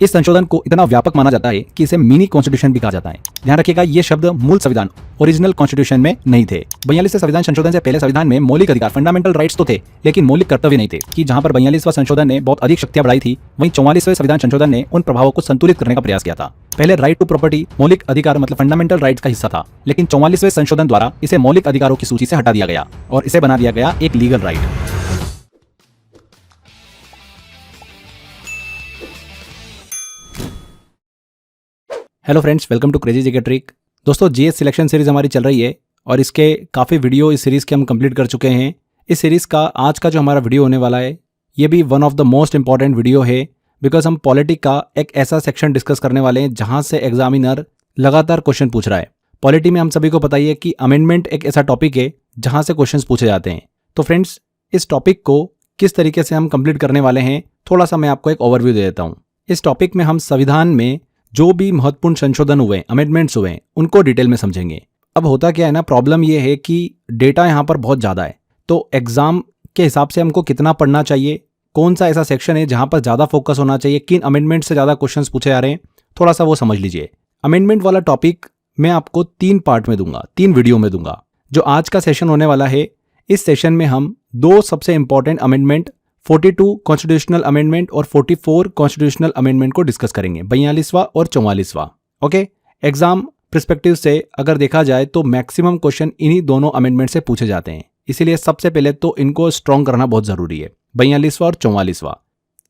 इस संशोधन को इतना व्यापक माना जाता है कि इसे मिनी कॉन्स्टिट्यूशन भी कहा जाता है। ध्यान रखिएगा, ये शब्द मूल संविधान ओरिजिनल कॉन्स्टिट्यूशन में नहीं थे। 42वें संविधान संशोधन से पहले संविधान में मौलिक अधिकार फंडामेंटल राइट्स तो थे, लेकिन मौलिक कर्तव्य नहीं थे। कि जहां पर 42वां संशोधन ने बहुत अधिक शक्तियां बढ़ाई थी, वहीं 44वें संविधान संशोधन ने उन प्रभावों को संतुलित करने का प्रयास किया था। पहले राइट टू प्रॉपर्टी मौलिक अधिकार मतलब फंडामेंटल राइट्स का हिस्सा था, लेकिन 44वें संशोधन द्वारा इसे मौलिक अधिकारों की सूची से हटा दिया गया और इसे बना दिया गया एक legal right. Hello friends, welcome to crazy GK trick. दोस्तों, जीएस सिलेक्शन सीरीज हमारी चल रही है और इसके काफ़ी वीडियो इस सीरीज़ के हम कंप्लीट कर चुके हैं। इस सीरीज़ का आज का जो हमारा वीडियो होने वाला है, ये भी one of the most important video है, बिकॉज हम पॉलिटी का एक ऐसा सेक्शन डिस्कस करने वाले हैं जहां से एग्जामिनर लगातार क्वेश्चन पूछ रहा है। पॉलिटी में हम सभी को पता ही है कि अमेंडमेंट एक ऐसा टॉपिक है जहां से क्वेश्चन पूछे जाते हैं। तो फ्रेंड्स, इस टॉपिक को किस तरीके से हम कंप्लीट करने वाले हैं, थोड़ा सा मैं आपको एक ओवरव्यू दे देता हूँ। इस टॉपिक में हम संविधान में जो भी महत्वपूर्ण संशोधन हुए, अमेंडमेंट्स हुए, उनको डिटेल में समझेंगे। अब होता क्या है ना, प्रॉब्लम ये है कि डेटा यहाँ पर बहुत ज़्यादा है, तो एग्जाम के हिसाब से हमको कितना पढ़ना चाहिए, कौन सा ऐसा सेक्शन है जहाँ पर ज़्यादा फोकस होना चाहिए, किन अमेंडमेंट से ज़्यादा क्वेश्चंस पूछे जा रहे हैं, थोड़ा सा वो समझ लीजिए। अमेंडमेंट वाला टॉपिक मैं आपको 3 पार्ट में दूंगा, 3 वीडियो में दूंगा। जो आज का सेशन होने वाला है, इस सेशन में हम 2 सबसे इंपॉर्टेंट अमेंडमेंट 42 कॉन्स्टिट्यूशनल अमेंडमेंट और 44 कॉन्स्टिट्यूशनल अमेंडमेंट को डिस्कस करेंगे, 42वां और 44वां। ओके, एग्जाम पर्सपेक्टिव से अगर देखा जाए तो मैक्सिमम क्वेश्चन इन्हीं दोनों अमेंडमेंट से पूछे जाते हैं, इसीलिए सबसे पहले तो इनको स्ट्रॉन्ग करना बहुत जरूरी है, 42वां और 44वां।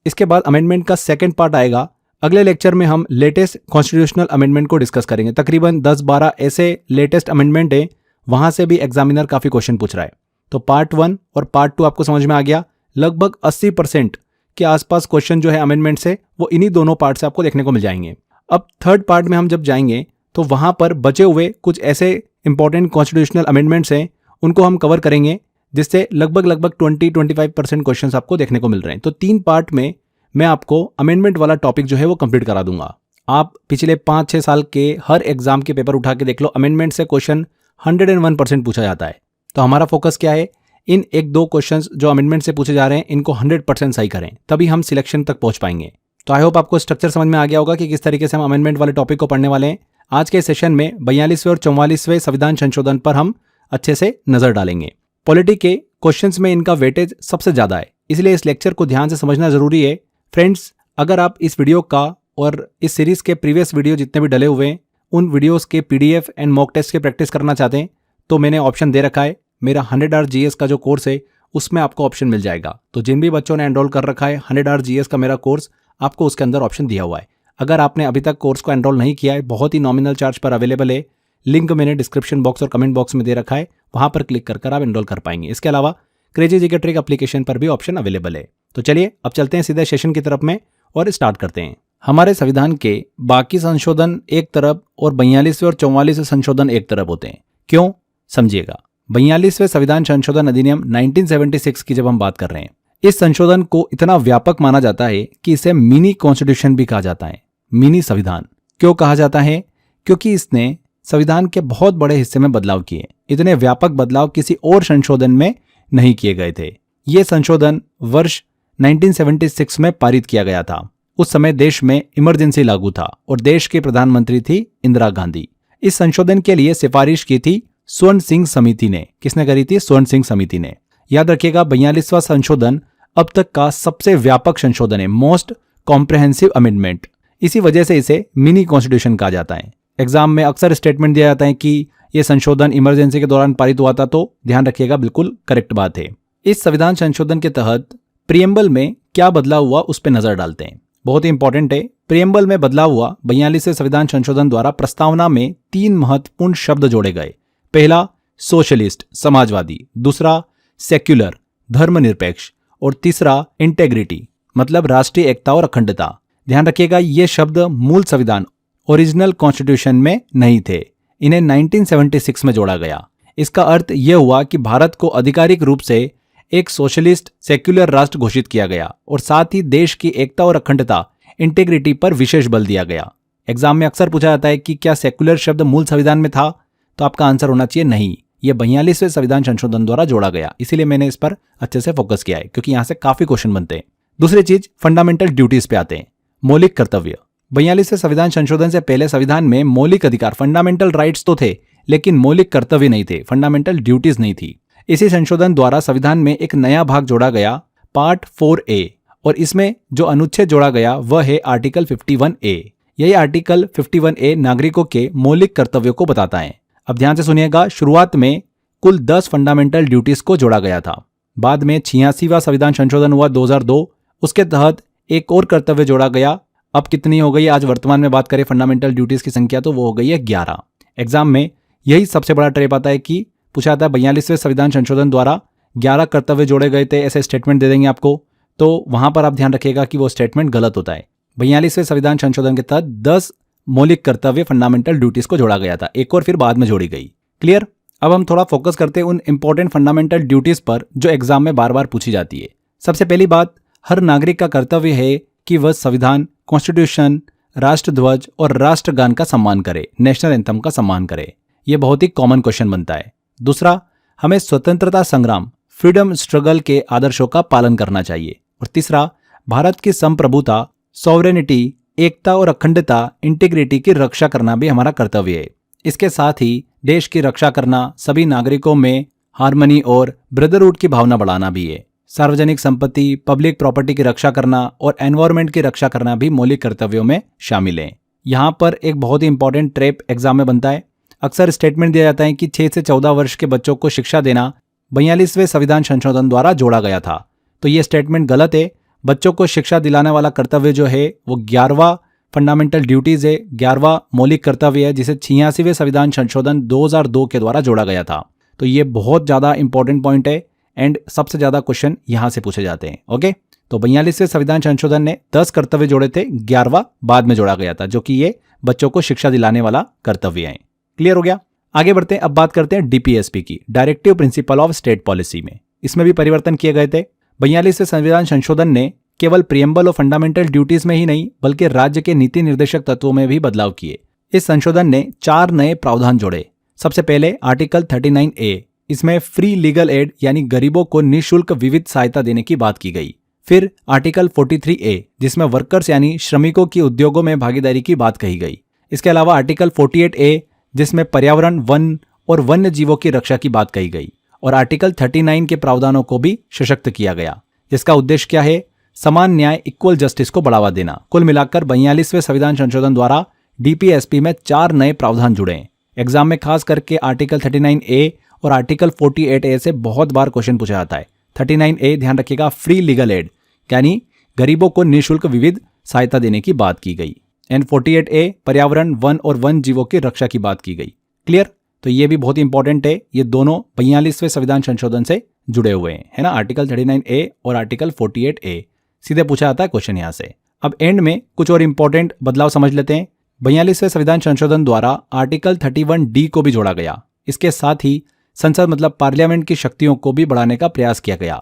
इसके बाद अमेंडमेंट का सेकेंड पार्ट आएगा। अगले लेक्चर में हम लेटेस्ट कॉन्स्टिट्यूशनल अमेंडमेंट को डिस्कस करेंगे। तकरीबन 10-12 ऐसे लेटेस्ट अमेंडमेंट है, वहां से भी एग्जामिनर काफी क्वेश्चन पूछ रहा है। तो पार्ट 1 और पार्ट 2 आपको समझ में आ गया। लगभग 80% के आसपास क्वेश्चन जो है अमेंडमेंट से, वो इन्हीं दोनों पार्ट से आपको देखने को मिल जाएंगे। अब थर्ड पार्ट में हम जब जाएंगे तो वहां पर बचे हुए कुछ ऐसे इंपॉर्टेंट कॉन्स्टिट्यूशनल अमेंडमेंट्स हैं, उनको हम कवर करेंगे, जिससे लगभग 20-25% क्वेश्चन आपको देखने को मिल रहे हैं। तो 3 पार्ट में मैं आपको अमेंडमेंट वाला टॉपिक जो है वो कंप्लीट करा दूंगा। आप पिछले 5-6 साल के हर एग्जाम के पेपर उठा के देख लो, अमेंडमेंट से क्वेश्चन 101% पूछा जाता है। तो हमारा फोकस क्या है, इन 1-2 क्वेश्चंस जो अमेंडमेंट से पूछे जा रहे हैं, इनको 100% सही करें, तभी हम सिलेक्शन तक पहुंच पाएंगे। तो आई होप आपको स्ट्रक्चर समझ में आ गया होगा कि किस तरीके से हम अमेंडमेंट वाले टॉपिक को पढ़ने वाले हैं। आज के सेशन में 42वें और 44वें संविधान संशोधन पर हम अच्छे से नजर डालेंगे। पॉलिटी के क्वेश्चंस में इनका वेटेज सबसे ज्यादा है, इसलिए इस लेक्चर को ध्यान से समझना जरूरी है। फ्रेंड्स, अगर आप इस वीडियो का और इस सीरीज के प्रीवियस वीडियो जितने भी डले हुए हैं, उन वीडियोस के PDF एंड मॉक टेस्ट के प्रैक्टिस करना चाहते हैं, तो मैंने ऑप्शन दे रखा है। मेरा 100 आवर GS का जो कोर्स है, उसमें आपको ऑप्शन मिल जाएगा। तो जिन भी बच्चों ने एनरोल कर रखा है 100 आवर GS का मेरा कोर्स, आपको उसके अंदर ऑप्शन दिया हुआ है। अगर आपने अभी तक कोर्स को एनरोल नहीं किया है, बहुत ही नॉमिनल चार्ज पर अवेलेबल है। लिंक मैंने डिस्क्रिप्शन बॉक्स और कमेंट बॉक्स में दे रखा है, वहां पर क्लिक कर आप एनरोल कर पाएंगे। इसके अलावा क्रेजी जीके ट्रिक एप्लीकेशन पर भी ऑप्शन अवेलेबल है। तो चलिए अब चलते हैं सीधे सेशन की तरफ में और स्टार्ट करते हैं। हमारे संविधान के बाकी संशोधन एक तरफ और 42वें और 44वें संशोधन एक तरफ होते हैं। क्यों, समझिएगा। 42वें संविधान संशोधन अधिनियम 1976 की जब हम बात कर रहे हैं, इस संशोधन को इतना व्यापक माना जाता है कि इसे मिनी कॉन्स्टिट्यूशन भी कहा जाता है। मिनी संविधान क्यों कहा जाता है? क्योंकि इसने संविधान के बहुत बड़े हिस्से में बदलाव किए। इतने व्यापक बदलाव किसी और संशोधन में नहीं किए गए थे। ये संशोधन वर्ष 1976 में पारित किया गया था। उस समय देश में इमरजेंसी लागू था और देश की प्रधानमंत्री थी इंदिरा गांधी। इस संशोधन के लिए सिफारिश की थी स्वर्ण सिंह समिति ने। किसने करी थी? स्वर्ण सिंह समिति ने। याद रखिएगा, 42वां संशोधन अब तक का सबसे व्यापक संशोधन है, मोस्ट कॉम्प्रिहेंसिव अमेंडमेंट। इसी वजह से इसे मिनी कॉन्स्टिट्यूशन कहा जाता है। एग्जाम में अक्सर स्टेटमेंट दिया जाता है कि यह संशोधन इमरजेंसी के दौरान पारित हुआ था, तो ध्यान रखिएगा, बिल्कुल करेक्ट बात है। इस संविधान संशोधन के तहत प्रियम्बल में क्या बदलाव हुआ, उस पर नजर डालते हैं। बहुत ही इंपॉर्टेंट है। प्रियम्बल में बदलाव हुआ। 42वें संविधान संशोधन द्वारा प्रस्तावना में 3 महत्वपूर्ण शब्द जोड़े गए। पहला सोशलिस्ट, समाजवादी, दूसरा सेक्युलर, धर्मनिरपेक्ष, और तीसरा इंटेग्रिटी, मतलब राष्ट्रीय एकता और अखंडता। ध्यान रखिएगा, ये शब्द मूल संविधान ओरिजिनल कॉन्स्टिट्यूशन में नहीं थे, इन्हें 1976 में जोड़ा गया। इसका अर्थ यह हुआ कि भारत को आधिकारिक रूप से एक सोशलिस्ट सेक्युलर राष्ट्र घोषित किया गया और साथ ही देश की एकता और अखंडता, इंटेग्रिटी पर विशेष बल दिया गया। एग्जाम में अक्सर पूछा जाता है कि क्या सेक्युलर शब्द मूल संविधान में था, तो आपका आंसर होना चाहिए नहीं, ये 42वें संविधान संशोधन द्वारा जोड़ा गया। इसीलिए मैंने इस पर अच्छे से फोकस किया है, क्योंकि यहां से काफी क्वेश्चन बनते हैं। दूसरी चीज, फंडामेंटल ड्यूटीज पे आते हैं। मौलिक कर्तव्य। 42वें संविधान संशोधन से पहले संविधान में मौलिक अधिकार फंडामेंटल राइट्स तो थे, लेकिन मौलिक कर्तव्य नहीं थे, फंडामेंटल ड्यूटीज नहीं थी। इसी संशोधन द्वारा संविधान में एक नया भाग जोड़ा गया, पार्ट 4A, और इसमें जो अनुच्छेद जोड़ा गया वह है आर्टिकल 51A। यही आर्टिकल 51A नागरिकों के मौलिक कर्तव्यों को बताता है। अब ध्यान से सुनिएगा, शुरुआत में कुल 10 फंडामेंटल ड्यूटीज को जोड़ा गया था। बाद में 86वां संविधान संशोधन हुआ 2002, उसके तहत एक और कर्तव्य जोड़ा गया। अब कितनी हो गई, आज वर्तमान में बात करें फंडामेंटल ड्यूटीज की संख्या, तो वो हो गई है 11। एग्जाम में यही सबसे बड़ा ट्रेप आता है कि पूछा जाता है 42वें संविधान संशोधन द्वारा 11 कर्तव्य जोड़े गए थे, ऐसे स्टेटमेंट दे देंगे आपको, तो वहां पर आप ध्यान रखिएगा कि वो स्टेटमेंट गलत होता है। 42वें संविधान संशोधन के तहत 10 मौलिक कर्तव्य फंडामेंटल ड्यूटीज को जोड़ा गया था, एक और फिर बाद में जोड़ी गई। क्लियर। अब हम थोड़ा फोकस करते हैं उन इंपॉर्टेंट फंडामेंटल ड्यूटीज पर जो एग्जाम में बार बार पूछी जाती है। सबसे पहली बात, हर नागरिक का कर्तव्य है कि वह संविधान, कॉन्स्टिट्यूशन, राष्ट्रध्वज और राष्ट्रगान का सम्मान करे, नेशनल एंथम का सम्मान करे। यह बहुत ही कॉमन क्वेश्चन बनता है। दूसरा, हमें स्वतंत्रता संग्राम, फ्रीडम स्ट्रगल के आदर्शों का पालन करना चाहिए। और तीसरा, भारत की संप्रभुता, सॉवरेनिटी, एकता और अखंडता, इंटीग्रिटी की रक्षा करना भी हमारा कर्तव्य है। इसके साथ ही देश की रक्षा करना, सभी नागरिकों में हार्मनी और ब्रदरहुड की भावना बढ़ाना भी है। सार्वजनिक संपत्ति, पब्लिक प्रॉपर्टी की रक्षा करना और एनवायरनमेंट की रक्षा करना भी मौलिक कर्तव्यों में शामिल है। यहाँ पर एक बहुत ही इंपॉर्टेंट ट्रेप एग्जाम में बनता है। अक्सर स्टेटमेंट दिया जाता है कि 6 से 14 वर्ष के बच्चों को शिक्षा देना 42वें संविधान संशोधन द्वारा जोड़ा गया था, तो ये स्टेटमेंट गलत है। बच्चों को शिक्षा दिलाने वाला कर्तव्य जो है वो 11वां फंडामेंटल ड्यूटीज है, 11वां मौलिक कर्तव्य है, जिसे 86वें संविधान संशोधन 2002 के द्वारा जोड़ा गया था। तो ये बहुत ज़्यादा इंपॉर्टेंट पॉइंट है एंड सबसे ज़्यादा क्वेश्चन यहाँ से पूछे जाते हैं। ओके, तो 42वें संविधान संशोधन ने 10 कर्तव्य जोड़े थे, 11वां बाद में जोड़ा गया था, जो कि ये बच्चों को शिक्षा दिलाने वाला कर्तव्य है। क्लियर हो गया। आगे बढ़ते हैं, अब बात करते हैं डीपीएसपी की, directive principle of state policy में। इसमें भी परिवर्तन किए गए थे। 42वें संविधान संशोधन ने केवल प्रियम्बल और फंडामेंटल ड्यूटीज में ही नहीं बल्कि राज्य के नीति निर्देशक तत्वों में भी बदलाव किए। इस संशोधन ने 4 नए प्रावधान जोड़े। सबसे पहले आर्टिकल 39A, इसमें फ्री लीगल एड यानी गरीबों को निःशुल्क विविध सहायता देने की बात की गई। फिर आर्टिकल 43A, जिसमें वर्कर्स यानी श्रमिकों की उद्योगों में भागीदारी की बात कही गई। इसके अलावा आर्टिकल 48A, जिसमें पर्यावरण, वन और वन्य जीवों की रक्षा की बात कही गई। और आर्टिकल 39 के प्रावधानों को भी सशक्त किया गया, जिसका उद्देश्य क्या है, समान न्याय, इक्वल जस्टिस को बढ़ावा देना। कुल मिलाकर 42वें संविधान संशोधन द्वारा डीपीएसपी में 4 नए प्रावधान जुड़े हैं। एग्जाम में खास करके आर्टिकल 39A और आर्टिकल 48A से बहुत बार क्वेश्चन पूछा जाता है। 39A ध्यान रखिएगा, फ्री लीगल एड यानी गरीबों को निःशुल्क विविध सहायता देने की बात की गई। एंड 48A पर्यावरण, वन और वन जीवों की रक्षा की बात की गई। क्लियर। तो ये भी बहुत इंपॉर्टेंट है, ये दोनों 42वें संविधान संशोधन से जुड़े हुए हैं, है ना, आर्टिकल 39A और आर्टिकल 48A। सीधे पूछा जाता है क्वेश्चन यहाँ से। अब एंड में कुछ और इंपॉर्टेंट बदलाव समझ लेते हैं। 42वें संविधान संशोधन द्वारा आर्टिकल 31D को भी जोड़ा गया। इसके साथ ही संसद मतलब पार्लियामेंट की शक्तियों को भी बढ़ाने का प्रयास किया गया।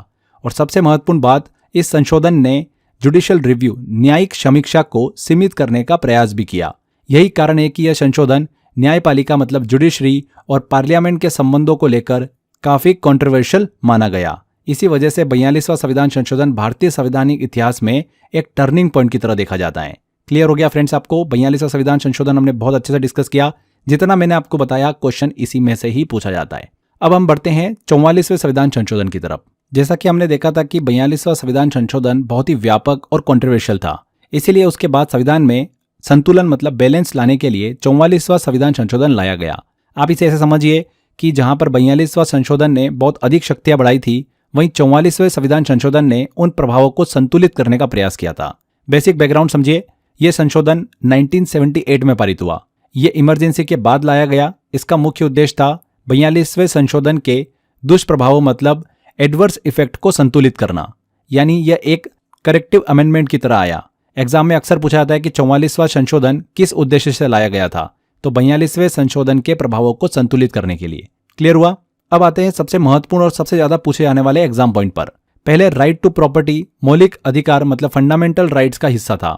और सबसे महत्वपूर्ण बात, इस संशोधन ने जुडिशियल रिव्यू, न्यायिक समीक्षा को सीमित करने का प्रयास भी किया। यही कारण है कि यह संशोधन न्यायपालिका मतलब जुडिशरी और पार्लियामेंट के संबंधों को लेकर काफी कंट्रोवर्शियल माना गया। इसी वजह से 42वां संविधान संशोधन भारतीय संवैधानिक इतिहास में एक टर्निंग पॉइंट की तरह देखा जाता है। क्लियर हो गया फ्रेंड्स आपको। 42वां संविधान संशोधन हमने बहुत अच्छे से डिस्कस किया। जितना मैंने आपको बताया क्वेश्चन इसी में से ही पूछा जाता है। अब हम बढ़ते हैं 44वें संविधान संशोधन की तरफ। जैसा कि हमने देखा था कि 42वां संविधान संशोधन बहुत ही व्यापक और कंट्रोवर्शियल था, इसीलिए उसके बाद संविधान में संतुलन मतलब बैलेंस लाने के लिए 44वां संविधान संशोधन लाया गया। आप इसे ऐसे समझिए कि जहां पर 42वां संशोधन ने बहुत अधिक शक्तियां बढ़ाई थी, वहीं 44वें संविधान संशोधन ने उन प्रभावों को संतुलित करने का प्रयास किया था। बेसिक बैकग्राउंड समझिए, यह संशोधन 1978 में पारित हुआ। यह इमरजेंसी के बाद लाया गया। इसका मुख्य उद्देश्य था 42वें संशोधन के दुष्प्रभावों मतलब एडवर्स इफेक्ट को संतुलित करना, यानी यह एक करेक्टिव अमेंडमेंट की तरह आया। एग्जाम में अक्सर पूछा जाता है कि 44वां संशोधन किस उद्देश्य से लाया गया था, तो 42वें संशोधन के प्रभावों को संतुलित करने के लिए। क्लियर हुआ। अब आते हैं सबसे महत्वपूर्ण और सबसे ज्यादा पूछे जाने वाले एग्जाम पॉइंट पर। पहले राइट टू प्रॉपर्टी, मौलिक अधिकार मतलब फंडामेंटल राइट्स का हिस्सा था,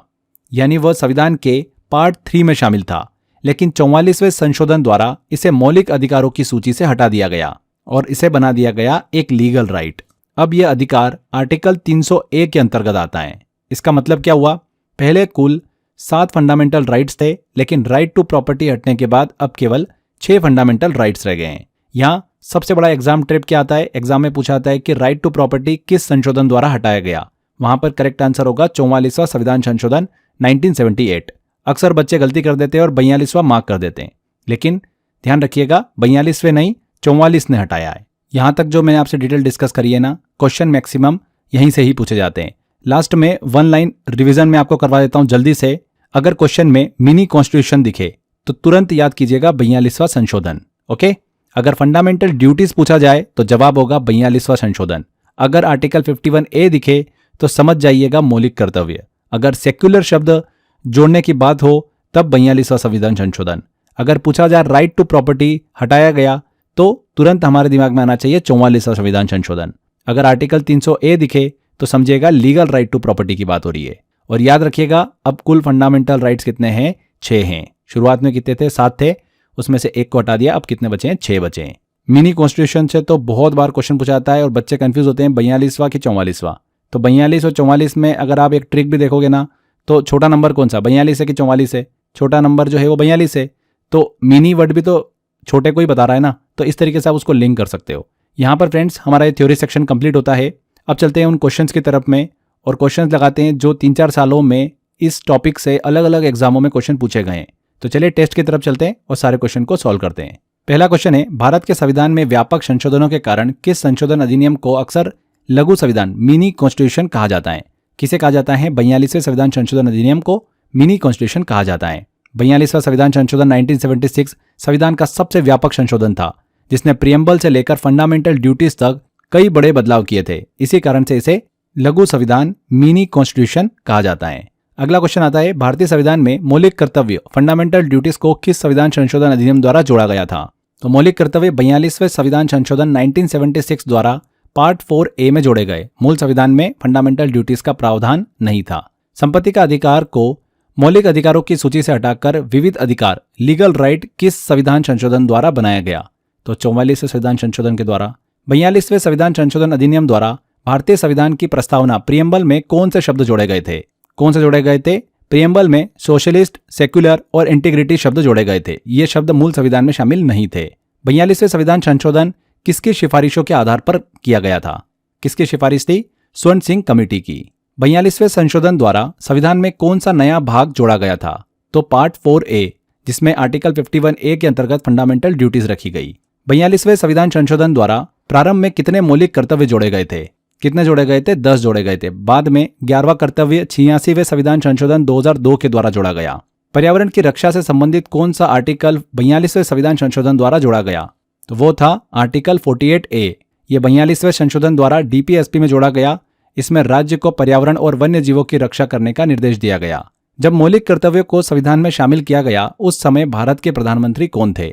यानी वह संविधान के पार्ट 3 में शामिल था, लेकिन 44वें संशोधन द्वारा इसे मौलिक अधिकारों की सूची से हटा दिया गया और इसे बना दिया गया एक लीगल राइट। अब यह अधिकार आर्टिकल 300A के अंतर्गत आता है। इसका मतलब क्या हुआ, पहले कुल 7 फंडामेंटल राइट्स थे, लेकिन राइट टू प्रॉपर्टी हटने के बाद अब केवल 6 फंडामेंटल राइट्स रह गए हैं। यहाँ सबसे बड़ा एग्जाम ट्रिप क्या आता है, एग्जाम में पूछा आता है कि राइट टू प्रॉपर्टी किस संशोधन द्वारा हटाया गया। वहां पर करेक्ट आंसर होगा 44वां संविधान संशोधन 1978। अक्सर बच्चे गलती कर देते हैं और 42वां मार्क कर देते हैं, लेकिन ध्यान रखिएगा 42वें नहीं 44 ने हटाया है। यहां तक जो मैंने आपसे डिटेल डिस्कस करी है ना, क्वेश्चन मैक्सिमम यहीं से ही पूछे जाते हैं। लास्ट में 1 लाइन रिवीजन में आपको करवा देता हूं जल्दी से। अगर क्वेश्चन में मिनी कॉन्स्टिट्यूशन दिखे तो तुरंत याद कीजिएगा 42वां संशोधन। ओके, अगर फंडामेंटल ड्यूटीज पूछा जाए तो जवाब होगा 42वां संशोधन। अगर आर्टिकल 51A दिखे तो समझ जाइएगा मौलिक कर्तव्य। अगर सेक्युलर शब्द जोड़ने की बात हो तब 42वां संविधान संशोधन। अगर पूछा जाए राइट टू प्रॉपर्टी हटाया गया तो तुरंत हमारे दिमाग में आना चाहिए 44वां संविधान संशोधन। अगर आर्टिकल 300A दिखे तो समझिएगा लीगल राइट टू प्रॉपर्टी की बात हो रही है। और याद रखिएगा अब कुल फंडामेंटल राइट्स कितने हैं, 6 हैं। शुरुआत में कितने थे, 7 थे, उसमें से 1 को हटा दिया, अब कितने बचे हैं, 6 बचे हैं। मिनी कॉन्स्टिट्यूशन से तो बहुत बार क्वेश्चन पूछा जाता है और बच्चे कंफ्यूज होते हैं 42वां कि 44वां। तो 42 और 44 में अगर आप एक ट्रिक भी देखोगे ना, तो छोटा नंबर कौन सा, 42 है कि 44 है? छोटा नंबर जो है वो 42 है। तो मिनी वर्ड भी तो छोटे को ही बता रहा है ना, तो इस तरीके से आप उसको लिंक कर सकते हो। यहाँ पर फ्रेंड्स हमारा ये थ्योरी सेक्शन कंप्लीट होता है। अब चलते हैं उन क्वेश्चंस की तरफ में और क्वेश्चंस लगाते हैं जो 3-4 सालों में इस टॉपिक से अलग अलग एग्जामों में क्वेश्चन पूछे गए हैं। तो चलिए टेस्ट की तरफ चलते हैं और सारे क्वेश्चन को सॉल्व करते हैं। पहला क्वेश्चन है, भारत के संविधान में व्यापक संशोधनों के कारण किस संशोधन अधिनियम को अक्सर लघु संविधान मिनी कॉन्स्टिट्यूशन कहा जाता है? किसे कहा जाता है? 42वें संविधान संशोधन अधिनियम को मिनी कॉन्स्टिट्यूशन कहा जाता है। 42वां संविधान संशोधन 1976 संविधान का सबसे व्यापक संशोधन था, जिसने प्रियम्बल से लेकर फंडामेंटल ड्यूटीज तक कई बड़े बदलाव किए थे। इसी कारण से इसे लघु संविधान मिनी कॉन्स्टिट्यूशन कहा जाता है। अगला क्वेश्चन आता है, भारतीय संविधान में मौलिक कर्तव्य फंडामेंटल ड्यूटीज को किस संविधान संशोधन अधिनियम द्वारा जोड़ा गया था? तो मौलिक कर्तव्य 42वें संविधान संशोधन 1976 द्वारा पार्ट 4A में जोड़े गए। मूल संविधान में फंडामेंटल ड्यूटीज का प्रावधान नहीं था। संपत्ति का अधिकार को मौलिक अधिकारों की सूची से हटाकर विविध अधिकार लीगल राइट किस संविधान संशोधन द्वारा बनाया गया? तो 44वें संविधान संशोधन के द्वारा। 42वें संविधान संशोधन अधिनियम द्वारा भारतीय संविधान की प्रस्तावना प्रियम्बल में कौन से शब्द जोड़े गए थे? कौन से जोड़े गए थे? प्रियम्बल में सोशलिस्ट, सेक्युलर और इंटीग्रिटी शब्द जोड़े गए थे। ये शब्द मूल संविधान में शामिल नहीं थे। 42वें संविधान संशोधन किसकी सिफारिशों के आधार पर किया गया था? किसकी सिफारिश थी? स्वर्ण सिंह कमेटी की। 42वें संशोधन द्वारा संविधान में कौन सा नया भाग जोड़ा गया था? तो पार्ट 4A, जिसमें आर्टिकल 51A के अंतर्गत फंडामेंटल ड्यूटीज रखी गई। 42वें संविधान संशोधन द्वारा प्रारंभ में कितने मौलिक कर्तव्य जोड़े गए थे? कितने जोड़े गए थे? 10 जोड़े गए थे। बाद में 11वां कर्तव्य 86वें संविधान संशोधन 2002 के द्वारा जोड़ा गया। पर्यावरण की रक्षा से संबंधित कौन सा आर्टिकल 42वें संविधान संशोधन द्वारा जोड़ा गया? तो वो था आर्टिकल 48A। ये 42वें संशोधन द्वारा DPSP में जोड़ा गया। इसमें राज्य को पर्यावरण और वन्य जीवों की रक्षा करने का निर्देश दिया गया। जब मौलिक कर्तव्यों को संविधान में शामिल किया गया, उस समय भारत के प्रधानमंत्री कौन थे?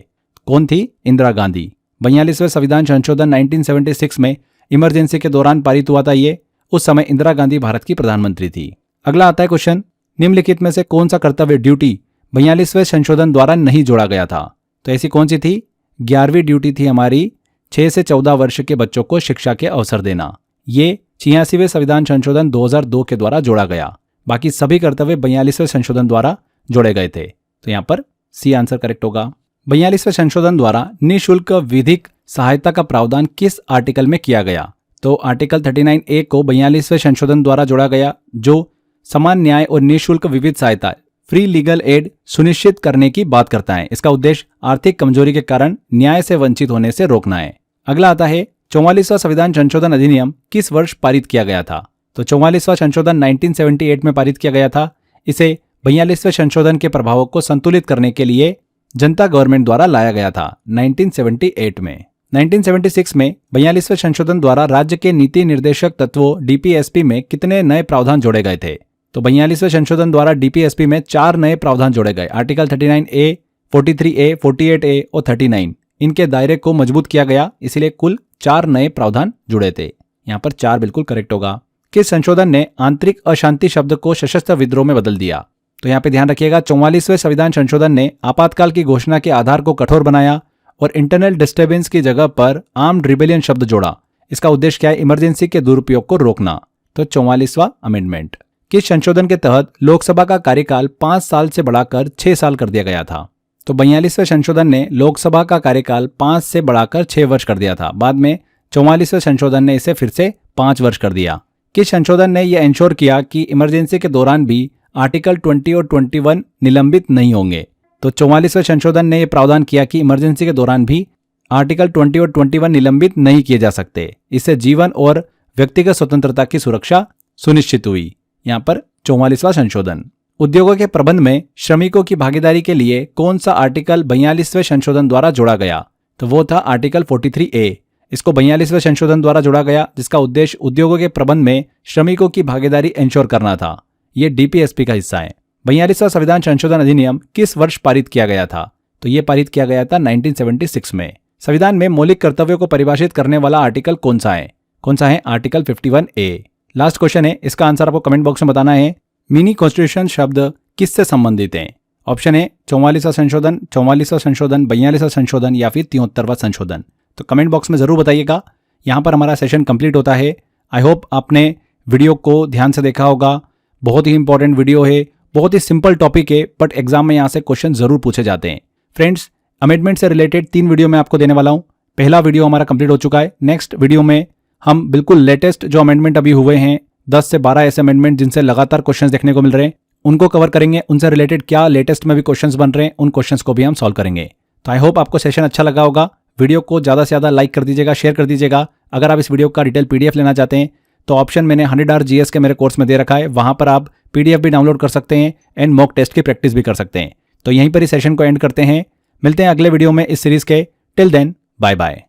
कौन थी? इंदिरा गांधी। 42वें संविधान संशोधन 1976 में इमरजेंसी के दौरान पारित हुआ था। ये उस समय इंदिरा गांधी भारत की प्रधानमंत्री थी। अगला आता है क्वेश्चन, निम्नलिखित में से कौन सा कर्तव्य ड्यूटी 42वें संशोधन द्वारा नहीं जोड़ा गया था? तो ऐसी कौन सी थी? 11वीं ड्यूटी थी हमारी 6 से 14 वर्ष के बच्चों को शिक्षा के अवसर देना। ये 86वें संविधान संशोधन 2002 के द्वारा जोड़ा गया। बाकी सभी कर्तव्य 42वें संशोधन द्वारा जोड़े गए थे। तो यहाँ पर सी आंसर करेक्ट होगा। 42वें संशोधन द्वारा निःशुल्क विधिक सहायता का प्रावधान किस आर्टिकल में किया गया? तो आर्टिकल 39A को 42वें संशोधन द्वारा जोड़ा गया, जो समान न्याय और निःशुल्क विविध सहायता फ्री लीगल एड सुनिश्चित करने की बात करता है। इसका उद्देश्य आर्थिक कमजोरी के कारण न्याय से वंचित होने से रोकना है। अगला आता है, 44वां संविधान संशोधन अधिनियम किस वर्ष पारित किया गया था? तो 44वां संशोधन 1978 में पारित किया गया था। इसे 42वें संशोधन के प्रभावों को संतुलित करने के लिए जनता गवर्नमेंट द्वारा लाया गया था 1978 में। 1976 में 42वें संशोधन द्वारा राज्य के नीति निर्देशक तत्वों DPSP में कितने नए प्रावधान जोड़े गए थे? तो 42वें संशोधन द्वारा DPSP में 4 नए प्रावधान जोड़े गए। आर्टिकल 39A, 43A, 48A और 39। इनके दायरे को मजबूत किया गया, इसलिए कुल 4 नए प्रावधान जुड़े थे। यहाँ पर 4 बिल्कुल करेक्ट होगा। किस संशोधन ने आंतरिक अशांति शब्द को सशस्त्र विद्रोह में बदल दिया? तो यहाँ पे ध्यान रखिएगा, 44वें संविधान संशोधन ने आपातकाल की घोषणा के आधार को कठोर बनाया और इंटरनल डिस्टर्बेंस की जगह पर आर्म्ड रिबेलियन शब्द जोड़ा। इसका उद्देश्य क्या है? इमरजेंसी के दुरुपयोग को रोकना। तो 44वां अमेंडमेंट। किस संशोधन के तहत लोकसभा का कार्यकाल 5 साल से बढ़ाकर 6 साल कर दिया गया था? तो 42वें संशोधन ने लोकसभा का कार्यकाल 5 से बढ़ाकर 6 वर्ष कर दिया था। बाद में 44वें संशोधन ने इसे फिर से 5 वर्ष कर दिया। किस संशोधन ने यह इंश्योर किया कि इमरजेंसी के दौरान भी आर्टिकल 20 और 21 निलंबित नहीं होंगे? तो 44वें संशोधन ने यह प्रावधान किया कि इमरजेंसी के दौरान भी आर्टिकल 20 और 21 निलंबित नहीं किए जा सकते। इससे जीवन और व्यक्तिगत स्वतंत्रता की सुरक्षा सुनिश्चित हुई। यहाँ पर 44वां संशोधन। उद्योगों के प्रबंध में श्रमिकों की भागीदारी के लिए कौन सा आर्टिकल 42वें संशोधन द्वारा जोड़ा गया? तो वो था आर्टिकल 43A। इसको 42वें संशोधन द्वारा जोड़ा गया, जिसका उद्देश्य उद्योगों के प्रबंध में श्रमिकों की भागीदारी इंश्योर करना था। ये DPSP का हिस्सा है। 42वां संविधान संशोधन अधिनियम किस वर्ष पारित किया गया था? तो ये पारित किया गया था 1976 में। संविधान में मौलिक कर्तव्यों को परिभाषित करने वाला आर्टिकल कौन सा है? कौन सा है? Article 51A। लास्ट क्वेश्चन है, इसका आंसर आपको कमेंट बॉक्स में बताना है। मिनी कॉन्स्टिट्यूशन शब्द किससे संबंधित हैं? ऑप्शन है 44वां संशोधन, 44वां संशोधन, 42वां संशोधन या फिर 73वां संशोधन। तो कमेंट बॉक्स में जरूर बताइएगा। यहाँ पर हमारा सेशन कंप्लीट होता है। आई होप आपने वीडियो को ध्यान से देखा होगा। बहुत ही इंपॉर्टेंट वीडियो है, बहुत ही सिंपल टॉपिक है, बट एग्जाम में यहाँ से क्वेश्चन जरूर पूछे जाते हैं। फ्रेंड्स, अमेंडमेंट से रिलेटेड 3 वीडियो मैं आपको देने वाला हूँ। पहला वीडियो हमारा कंप्लीट हो चुका है। नेक्स्ट वीडियो में हम बिल्कुल लेटेस्ट जो अमेंडमेंट अभी हुए हैं, 10 से 12 ऐसे अमेंडमेंट जिनसे लगातार क्वेश्चंस देखने को मिल रहे हैं, उनको कवर करेंगे। उनसे रिलेटेड क्या लेटेस्ट में भी क्वेश्चंस बन रहे हैं, उन क्वेश्चंस को भी हम सॉल्व करेंगे। तो आई होप आपको सेशन अच्छा लगा होगा। वीडियो को ज़्यादा से ज़्यादा लाइक कर दीजिएगा, शेयर कर दीजिएगा। अगर आप इस वीडियो का डिटेल PDF लेना चाहते हैं तो ऑप्शन मैंने 100 आवर GS के मेरे कोर्स में दे रखा है। वहाँ पर आप PDF भी डाउनलोड कर सकते हैं एंड मॉक टेस्ट की प्रैक्टिस भी कर सकते हैं। तो यहीं पर इस सेशन को एंड करते हैं। मिलते हैं अगले वीडियो में इस सीरीज़ के। Till then, bye bye.